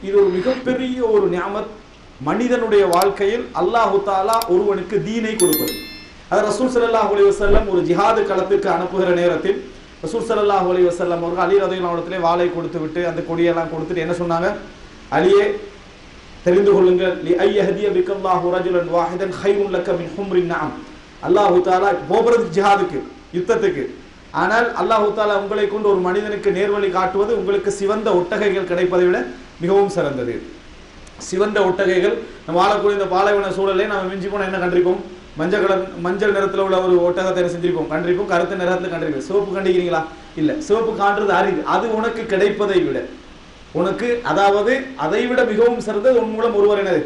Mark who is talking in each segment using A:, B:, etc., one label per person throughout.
A: இது ஒரு மிகப்பெரிய ஒரு நிஅமத். மனிதனுடைய வாழ்க்கையில் அல்லாஹு தஆலா ஒருவனுக்கு தீனை கொடுப்பது. அது ரசூல் ஸல்லல்லாஹு அலைஹி வஸல்லம் ஒரு ஜிஹாது களத்திற்கு அனுப்புகிற நேரத்தில் ரசூல் ஸல்லல்லாஹு அலைஹி வஸல்லம் அவர்கள் அலி ரலியல்லாஹு அன்ஹு வாளை கொடுத்து விட்டு அந்த கொடியெல்லாம் கொடுத்துட்டு என்ன சொன்னாங்க? அலியே, தெரிந்து கொள்ளுங்கள், லி ஐயஹதிய பிக்கல்லாஹு ரஜுலன் வாஹிதன் கைருன் லக மின் ஹும்ரின் நஅம். அல்லாஹு தஆலா போகிறது ஜிஹாதுக்கு, யுத்தத்துக்கு. ஆனால் அல்லாஹு தஆலா உங்களை கொண்டு ஒரு மனிதனுக்கு நேர்வழி காட்டுவது உங்களுக்கு சிவந்த ஒட்டகைகள் கிடைப்பதை விட மிகவும் சிறந்தது. சிவந்த ஒட்டகைகள் நம்ம வாழக்கூடிய இந்த பாலைவன சூழலே நம்ம மிஞ்சி போன என்ன கண்டிருப்போம்? மஞ்சள் நிறத்தில் உள்ள ஒரு ஒட்டகத்தை என்ன செஞ்சிருப்போம்? கண்டிருப்போம். கருத்து நிறத்தில் கண்டிருப்போம். சிவப்பு கண்டிக்கிறீங்களா? இல்ல. சிவப்பு காண்றது அரிது. அது உனக்கு கிடைப்பதை விட, உனக்கு அதாவது அதை விட மிகவும் சிறந்தது உன் மூலம் ஒருவர் என்னது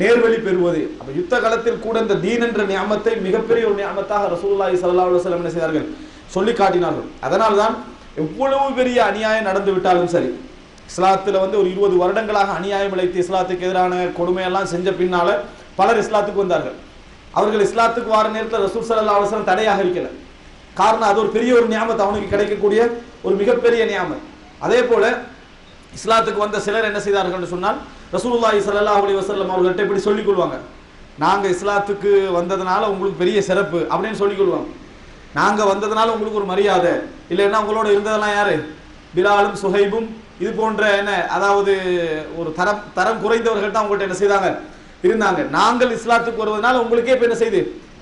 A: நேர்வழி பெறுவது. அப்ப யுத்த காலத்தில் கூட இந்த தீன் என்ற நியமத்தை மிகப்பெரிய ஒரு நியமத்தாக ரசூலுல்லாஹி ஸல்லல்லாஹு அலைஹி வஸல்லம் என்ன செய்தார்கள்? சொல்லி காட்டினார்கள். அதனால்தான் எவ்வளவு பெரிய அநியாயம் நடந்து விட்டாலும் சரி, இஸ்லாத்துல ஒரு 20 வருடங்களாக அநியாயம் இழைத்து இஸ்லாத்துக்கு எதிரான கொடுமையெல்லாம் செஞ்ச பின்னால பலர் இஸ்லாத்துக்கு வந்தார்கள். அவர்கள் இஸ்லாத்துக்கு வர நேரத்தில் ரசூல் ஸல்லல்லாஹு அலைஹி வஸல்லம் தடையாக இருக்கல. காரணம் அது ஒரு பெரிய ஒரு நியமத், அவனுக்கு கிடைக்கக்கூடிய ஒரு மிகப்பெரிய நியமத். அதே போல இஸ்லாத்துக்கு வந்த சிலர் என்ன செய்தார்கள் என்று சொன்னால், ரசூலுல்லாஹி ஸல்லல்லாஹு அலைஹி வஸல்லம் அவர்கள்ட்ட இப்படி சொல்லிக் கொள்வாங்க, நாங்க இஸ்லாத்துக்கு வந்ததுனால உங்களுக்கு பெரிய சிறப்பு அப்படின்னு சொல்லிக் கொள்வாங்க. நாங்க வந்ததுனால உங்களுக்கு ஒரு மரியாதை, இல்லைன்னா உங்களோட இருந்ததெல்லாம் யாரு? பிலாலும் சுஹைபும் இது போன்ற என்ன, அதாவது ஒரு தரம் குறைந்தவர்கள் தான் உங்கள்கிட்ட என்ன செய்தாங்க? இருந்தாங்க. நாங்கள் இஸ்லாத்துக்கு வருவதனால உங்களுக்கே இப்ப என்ன செய்து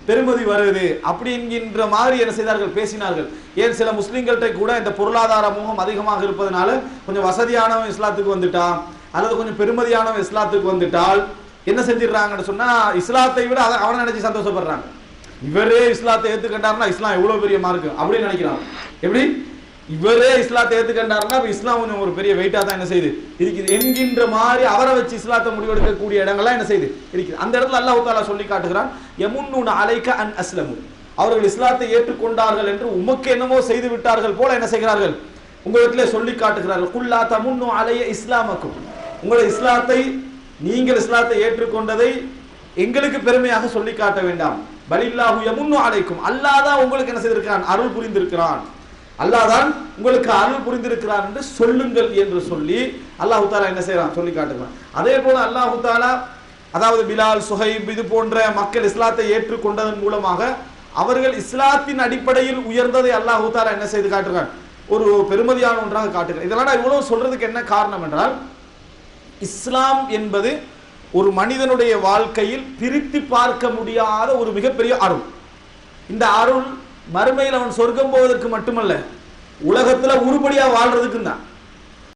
A: பெருமதி வருது அப்படி என்கின்ற மாதிரி என்ன செய்தார்கள்? பேசினார்கள். ஏன் சில முஸ்லிம்கள்ட்ட கூட இந்த பொருளாதார மோகம் அதிகமாக இருப்பதனால கொஞ்சம் வசதியானவன் இஸ்லாத்துக்கு வந்துட்டான் அல்லது கொஞ்சம் பெருமதியானவன் இஸ்லாத்துக்கு வந்துட்டால் என்ன செஞ்சிடறாங்கன்னு சொன்னா, இஸ்லாத்தை விட அவனை நினைச்சு சந்தோஷப்படுறாங்க. இவரே இஸ்லாத்தை ஏத்துக்கிட்டாருன்னா இஸ்லாம் எவ்வளவு பெரிய மார்க்கு அப்படின்னு நினைக்கிறாங்க. எப்படி இவரே இஸ்லாத்தை ஏத்துக்கிட்டாருன்னா இஸ்லாம் கொஞ்சம் ஒரு பெரிய வெயிட்டா தான் என்ன செய்யுது இருக்குது என்கின்ற மாதிரி அவரை வச்சு இஸ்லாத்தை முடிவெடுக்கக்கூடிய இடங்கள்லாம் என்ன செய்யுது இருக்குது. அந்த இடத்துல அல்லாஹ் தஆலா சொல்லி காட்டுகிறான், யமுன்னூன அலைக அன் அஸ்லமு, அவர்கள் இஸ்லாத்தை ஏற்றுக்கொண்டார்கள் என்று உமக்கு என்னமோ செய்து விட்டார்கள் போல என்ன செய்கிறார்கள்? உங்களிடத்திலே சொல்லி காட்டுகிறார்கள். குல்லா தமுன்னு அலைய இஸ்லாமக்கும், உங்களுடைய இஸ்லாத்தை, நீங்கள் இஸ்லாத்தை ஏற்றுக்கொண்டதை எங்களுக்கு பெருமையாக சொல்லி காட்ட வேண்டாம். பலில்லாஹு யமுன்னு அலைக்கும், அல்லாஹ் தான் உங்களுக்கு என்ன செய்திருக்கிறான்? அருள் புரிந்திருக்கிறான். அல்லாஹ் தான் உங்களுக்கு அருள் புரிந்திருக்கிறான் என்று சொல்லுங்கள் என்று சொல்லி அல்லாஹ் தஆலா என்ன செய்யறான்? சொல்லி காட்டுகிறான். அதே போல அல்லாஹ் தஆலா அதாவது பிலால், சுஹைப் இது போன்ற மக்கள் இஸ்லாத்தை ஏற்றுக்கொண்டதன் மூலமாக அவர்கள் இஸ்லாத்தின் அடிப்படையில் உயர்ந்ததை அல்லாஹ் தஆலா என்ன செய்து காட்டுகிறான்? ஒரு பெருமதியான ஒன்றாக காட்டுகிறான். இதெல்லாம் நான் இவ்வளவு சொல்றதுக்கு என்ன காரணம் என்றால், இஸ்லாம் என்பது ஒரு மனிதனுடைய வாழ்க்கையில் பிரித்து பார்க்க முடியாத ஒரு மிகப்பெரிய அருள். இந்த அருள் மறுமையில் அவன் சொர்க்கம் போவதற்கு மட்டுமல்ல, உலகத்துல உருப்படியா வாழ்றதுக்கு தான்.